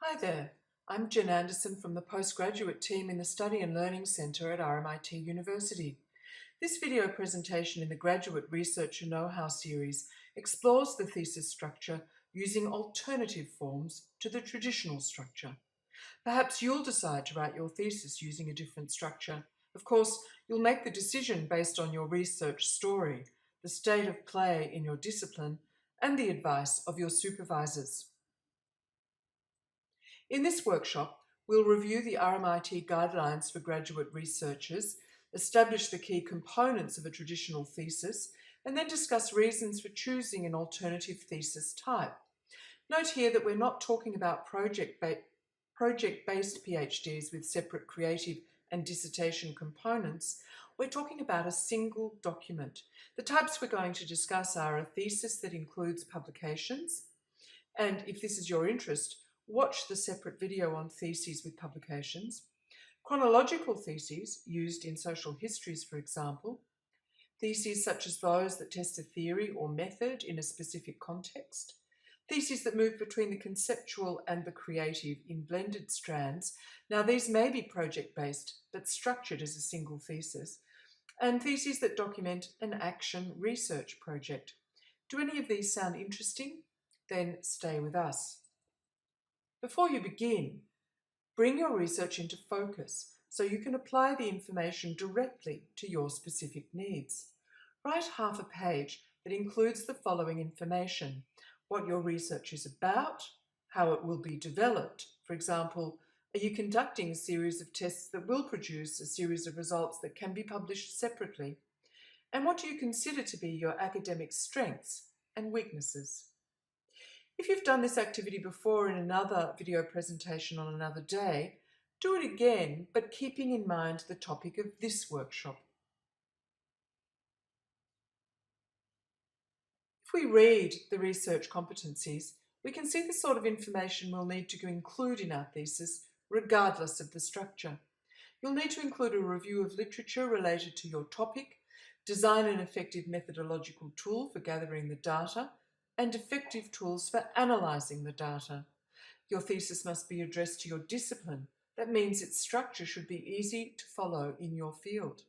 Hi there, I'm Jen Anderson from the postgraduate team in the Study and Learning Centre at RMIT University. This video presentation in the Graduate Researcher Know-How series explores the thesis structure using alternative forms to the traditional structure. Perhaps you'll decide to write your thesis using a different structure. Of course, you'll make the decision based on your research story, the state of play in your discipline, and the advice of your supervisors. In this workshop, we'll review the RMIT guidelines for graduate researchers, establish the key components of a traditional thesis, and then discuss reasons for choosing an alternative thesis type. Note here that we're not talking about project-based PhDs with separate creative and dissertation components. We're talking about a single document. The types we're going to discuss are a thesis that includes publications, and if this is your interest, watch the separate video on theses with publications, chronological theses used in social histories, for example, theses such as those that test a theory or method in a specific context, theses that move between the conceptual and the creative in blended strands. Now, these may be project-based, but structured as a single thesis, and theses that document an action research project. Do any of these sound interesting? Then stay with us. Before you begin, bring your research into focus so you can apply the information directly to your specific needs. Write half a page that includes the following information: what your research is about, how it will be developed. For example, are you conducting a series of tests that will produce a series of results that can be published separately? And what do you consider to be your academic strengths and weaknesses? If you've done this activity before in another video presentation on another day, do it again, but keeping in mind the topic of this workshop. If we read the research competencies, we can see the sort of information we'll need to include in our thesis, regardless of the structure. You'll need to include a review of literature related to your topic, design an effective methodological tool for gathering the data, and effective tools for analysing the data. Your thesis must be addressed to your discipline. That means its structure should be easy to follow in your field.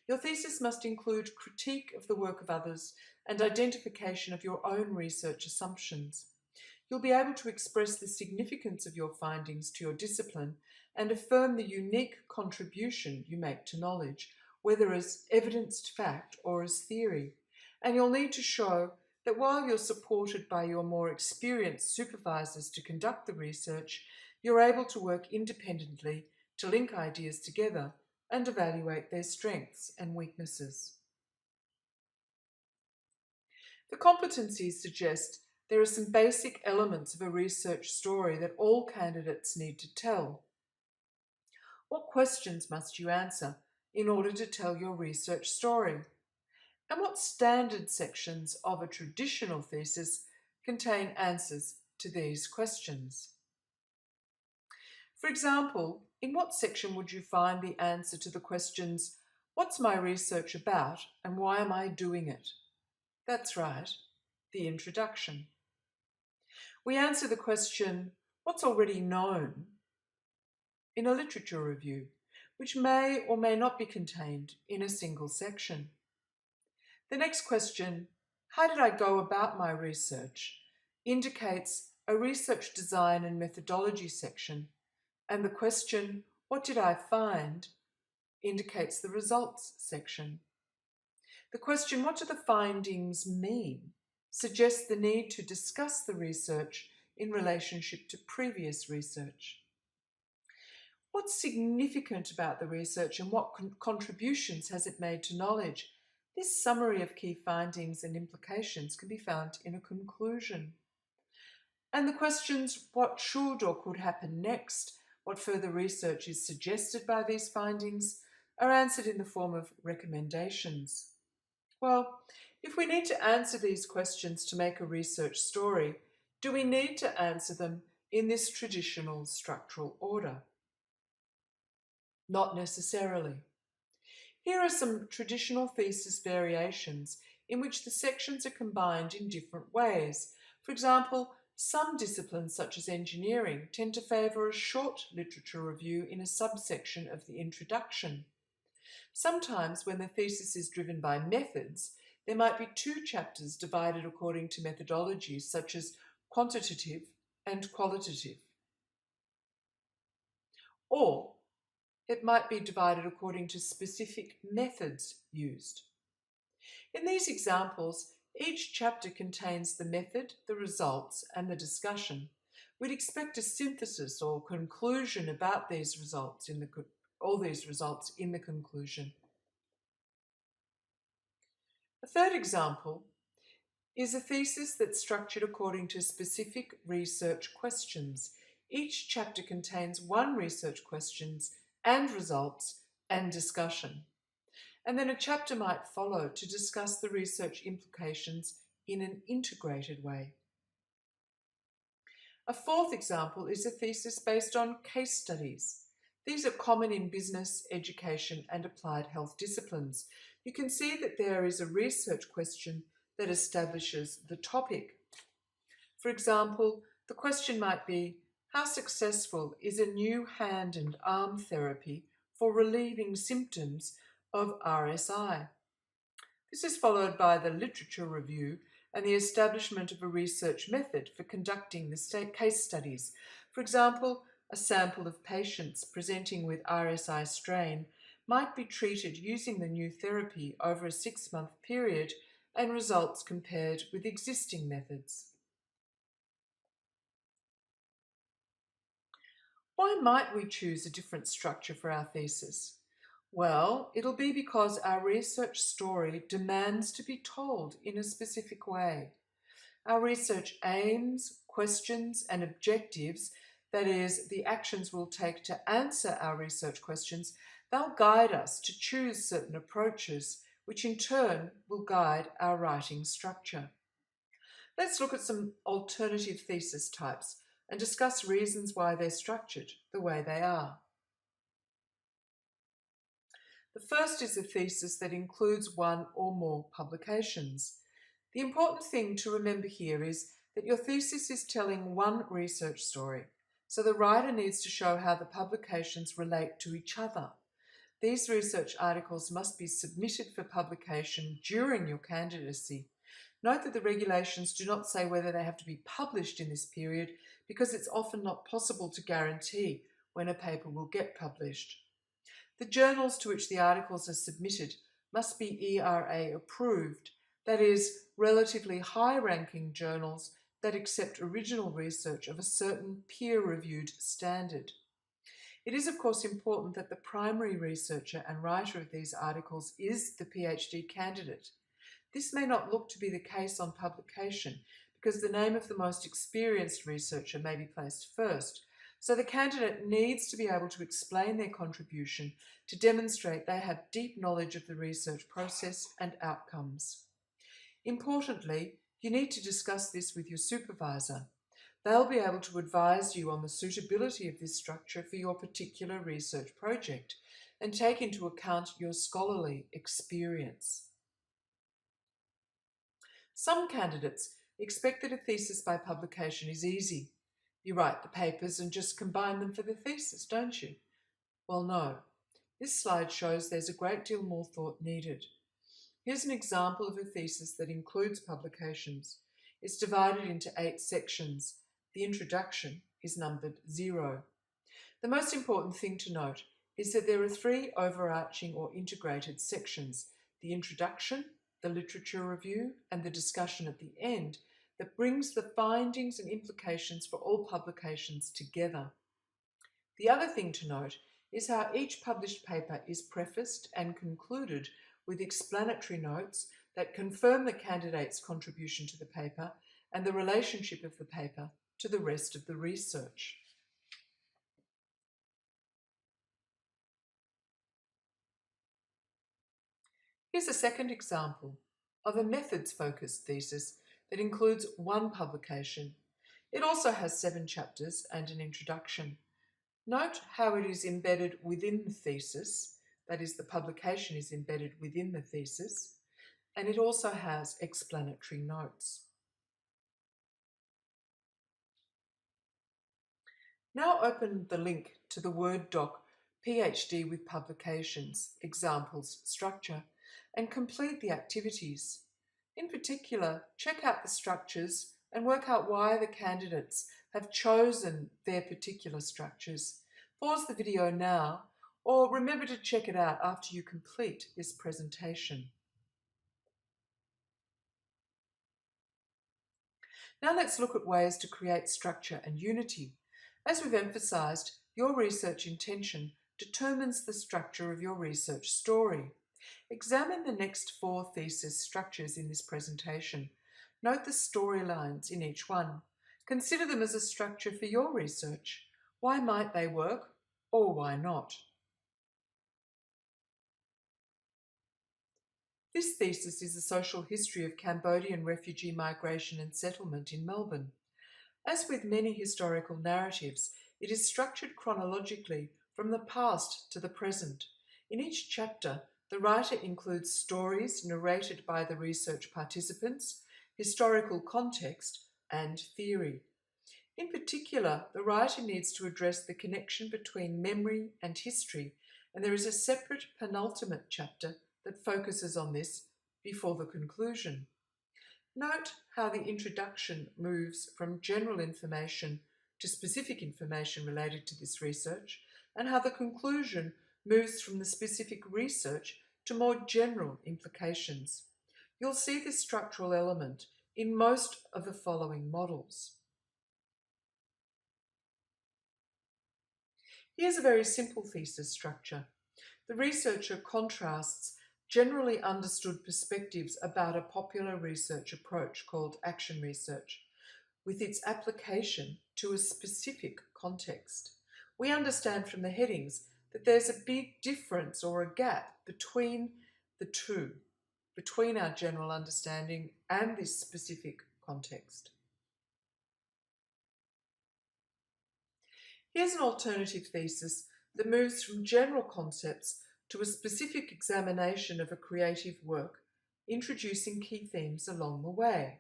Your thesis must include critique of the work of others and identification of your own research assumptions. You'll be able to express the significance of your findings to your discipline and affirm the unique contribution you make to knowledge, whether as evidenced fact or as theory. And you'll need to show that while you're supported by your more experienced supervisors to conduct the research, you're able to work independently to link ideas together and evaluate their strengths and weaknesses. The competencies suggest there are some basic elements of a research story that all candidates need to tell. What questions must you answer in order to tell your research story? And what standard sections of a traditional thesis contain answers to these questions? For example, in what section would you find the answer to the questions, what's my research about and why am I doing it? That's right, the introduction. We answer the question, what's already known, in a literature review, which may or may not be contained in a single section. The next question, how did I go about my research, indicates a research design and methodology section, and the question, what did I find, indicates the results section. The question, what do the findings mean, suggests the need to discuss the research in relationship to previous research. What's significant about the research and what contributions has it made to knowledge? This summary of key findings and implications can be found in a conclusion. And the questions, what should or could happen next, what further research is suggested by these findings, are answered in the form of recommendations. Well, if we need to answer these questions to make a research story, do we need to answer them in this traditional structural order? Not necessarily. Here are some traditional thesis variations in which the sections are combined in different ways. For example, Some disciplines, such as engineering, tend to favour a short literature review in a subsection of the introduction. Sometimes, when the thesis is driven by methods, there might be two chapters divided according to methodologies such as quantitative and qualitative. Or it might be divided according to specific methods used. In these examples, each chapter contains the method, the results, and the discussion. We'd expect a synthesis or conclusion about these results in the conclusion. A third example is a thesis that's structured according to specific research questions. Each chapter contains one research questions and results and discussion. And then a chapter might follow to discuss the research implications in an integrated way. A fourth example is a thesis based on case studies. These are common in business, education, and applied health disciplines. You can see that there is a research question that establishes the topic. For example, the question might be, how successful is a new hand and arm therapy for relieving symptoms of RSI? This is followed by the literature review and the establishment of a research method for conducting the case studies. For example, a sample of patients presenting with RSI strain might be treated using the new therapy over a 6-month period and results compared with existing methods. Why might we choose a different structure for our thesis? Well, it'll be because our research story demands to be told in a specific way. Our research aims, questions, and objectives, that is, the actions we'll take to answer our research questions, they'll guide us to choose certain approaches, which in turn will guide our writing structure. Let's look at some alternative thesis types and discuss reasons why they're structured the way they are. The first is a thesis that includes one or more publications. The important thing to remember here is that your thesis is telling one research story, so the writer needs to show how the publications relate to each other. These research articles must be submitted for publication during your candidacy. Note that the regulations do not say whether they have to be published in this period because it's often not possible to guarantee when a paper will get published. The journals to which the articles are submitted must be ERA approved, that is, relatively high-ranking journals that accept original research of a certain peer-reviewed standard. It is, of course, important that the primary researcher and writer of these articles is the PhD candidate. This may not look to be the case on publication because the name of the most experienced researcher may be placed first, so the candidate needs to be able to explain their contribution to demonstrate they have deep knowledge of the research process and outcomes. Importantly, you need to discuss this with your supervisor. They'll be able to advise you on the suitability of this structure for your particular research project and take into account your scholarly experience. Some candidates expect that a thesis by publication is easy. You write the papers and just combine them for the thesis, don't you? Well, no. This slide shows there's a great deal more thought needed. Here's an example of a thesis that includes publications. It's divided into 8 sections. The introduction is numbered 0. The most important thing to note is that there are 3 overarching or integrated sections: the introduction, the literature review, and the discussion at the end that brings the findings and implications for all publications together. The other thing to note is how each published paper is prefaced and concluded with explanatory notes that confirm the candidate's contribution to the paper and the relationship of the paper to the rest of the research. Here's a second example of a methods-focused thesis that includes one publication. It also has 7 chapters and an introduction. Note how it is embedded within the thesis, that is, the publication is embedded within the thesis, and it also has explanatory notes. Now open the link to the Word doc PhD with Publications, Examples, Structure, and complete the activities. In particular, check out the structures and work out why the candidates have chosen their particular structures. Pause the video now, or remember to check it out after you complete this presentation. Now let's look at ways to create structure and unity. As we've emphasised, your research intention determines the structure of your research story. Examine the next 4 thesis structures in this presentation. Note the storylines in each one. Consider them as a structure for your research. Why might they work, or why not? This thesis is a social history of Cambodian refugee migration and settlement in Melbourne. As with many historical narratives, it is structured chronologically from the past to the present. In each chapter, the writer includes stories narrated by the research participants, historical context, and theory. In particular, the writer needs to address the connection between memory and history, and there is a separate penultimate chapter that focuses on this before the conclusion. Note how the introduction moves from general information to specific information related to this research, and how the conclusion moves from the specific research to more general implications. You'll see this structural element in most of the following models. Here's a very simple thesis structure. The researcher contrasts generally understood perspectives about a popular research approach called action research with its application to a specific context. We understand from the headings that there's a big difference or a gap between the two, between our general understanding and this specific context. Here's an alternative thesis that moves from general concepts to a specific examination of a creative work, introducing key themes along the way.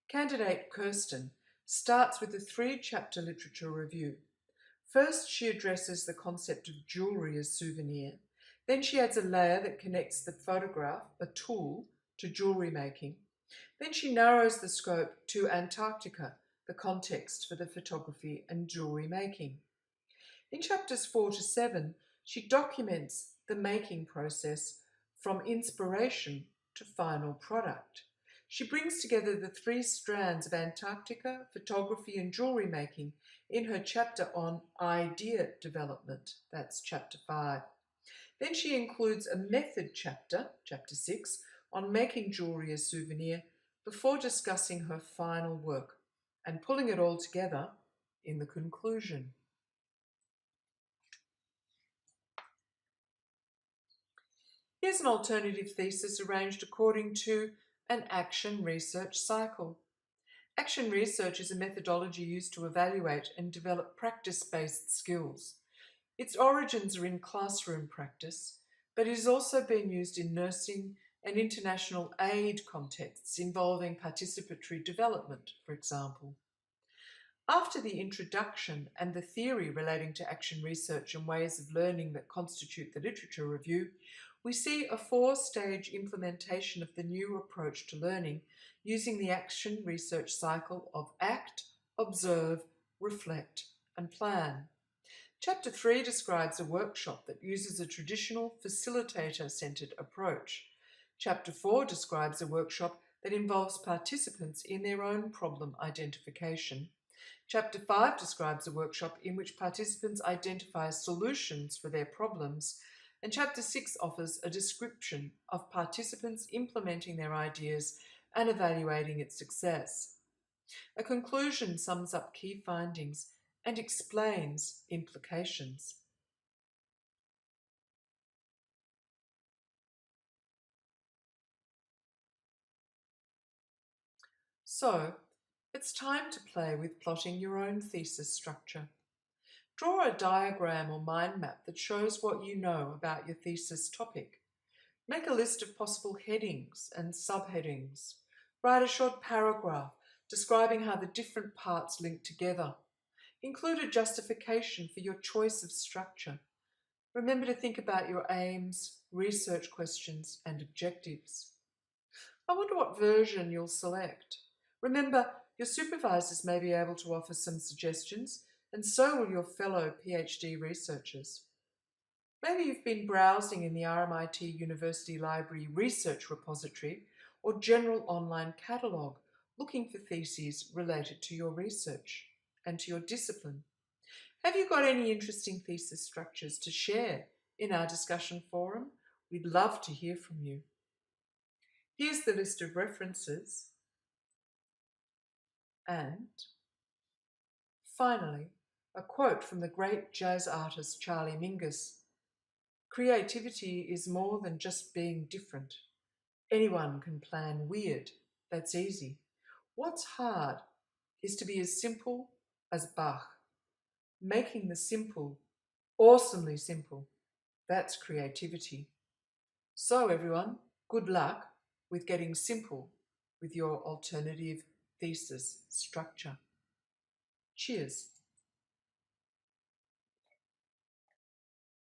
Candidate Kirsten starts with a 3-chapter literature review. First, she addresses the concept of jewellery as souvenir. Then she adds a layer that connects the photograph, a tool, to jewellery making. Then she narrows the scope to Antarctica, the context for the photography and jewellery making. In chapters 4 to 7, she documents the making process from inspiration to final product. She brings together the 3 strands of Antarctica, photography and jewellery making in her chapter on idea development. That's chapter 5. Then she includes a method chapter, chapter 6, on making jewellery as souvenir before discussing her final work and pulling it all together in the conclusion. Here's an alternative thesis arranged according to an action research cycle. Action research is a methodology used to evaluate and develop practice-based skills. Its origins are in classroom practice, but it has also been used in nursing and international aid contexts involving participatory development, for example. After the introduction and the theory relating to action research and ways of learning that constitute the literature review, we see a 4-stage implementation of the new approach to learning using the action research cycle of act, observe, reflect, and plan. Chapter 3 describes a workshop that uses a traditional facilitator-centred approach. Chapter 4 describes a workshop that involves participants in their own problem identification. Chapter 5 describes a workshop in which participants identify solutions for their problems, and Chapter 6 offers a description of participants implementing their ideas and evaluating its success. A conclusion sums up key findings and explains implications. So, it's time to play with plotting your own thesis structure. Draw a diagram or mind map that shows what you know about your thesis topic. Make a list of possible headings and subheadings. Write a short paragraph describing how the different parts link together. Include a justification for your choice of structure. Remember to think about your aims, research questions, and objectives. I wonder what version you'll select. Remember, your supervisors may be able to offer some suggestions, and so will your fellow PhD researchers. Maybe you've been browsing in the RMIT University Library Research Repository or general online catalogue looking for theses related to your research and to your discipline. Have you got any interesting thesis structures to share in our discussion forum? We'd love to hear from you. Here's the list of references. And finally, a quote from the great jazz artist Charlie Mingus. Creativity is more than just being different. Anyone can plan weird. That's easy. What's hard is to be as simple as Bach. Making the simple awesomely simple. That's creativity. So everyone, good luck with getting simple with your alternative thesis structure. Cheers.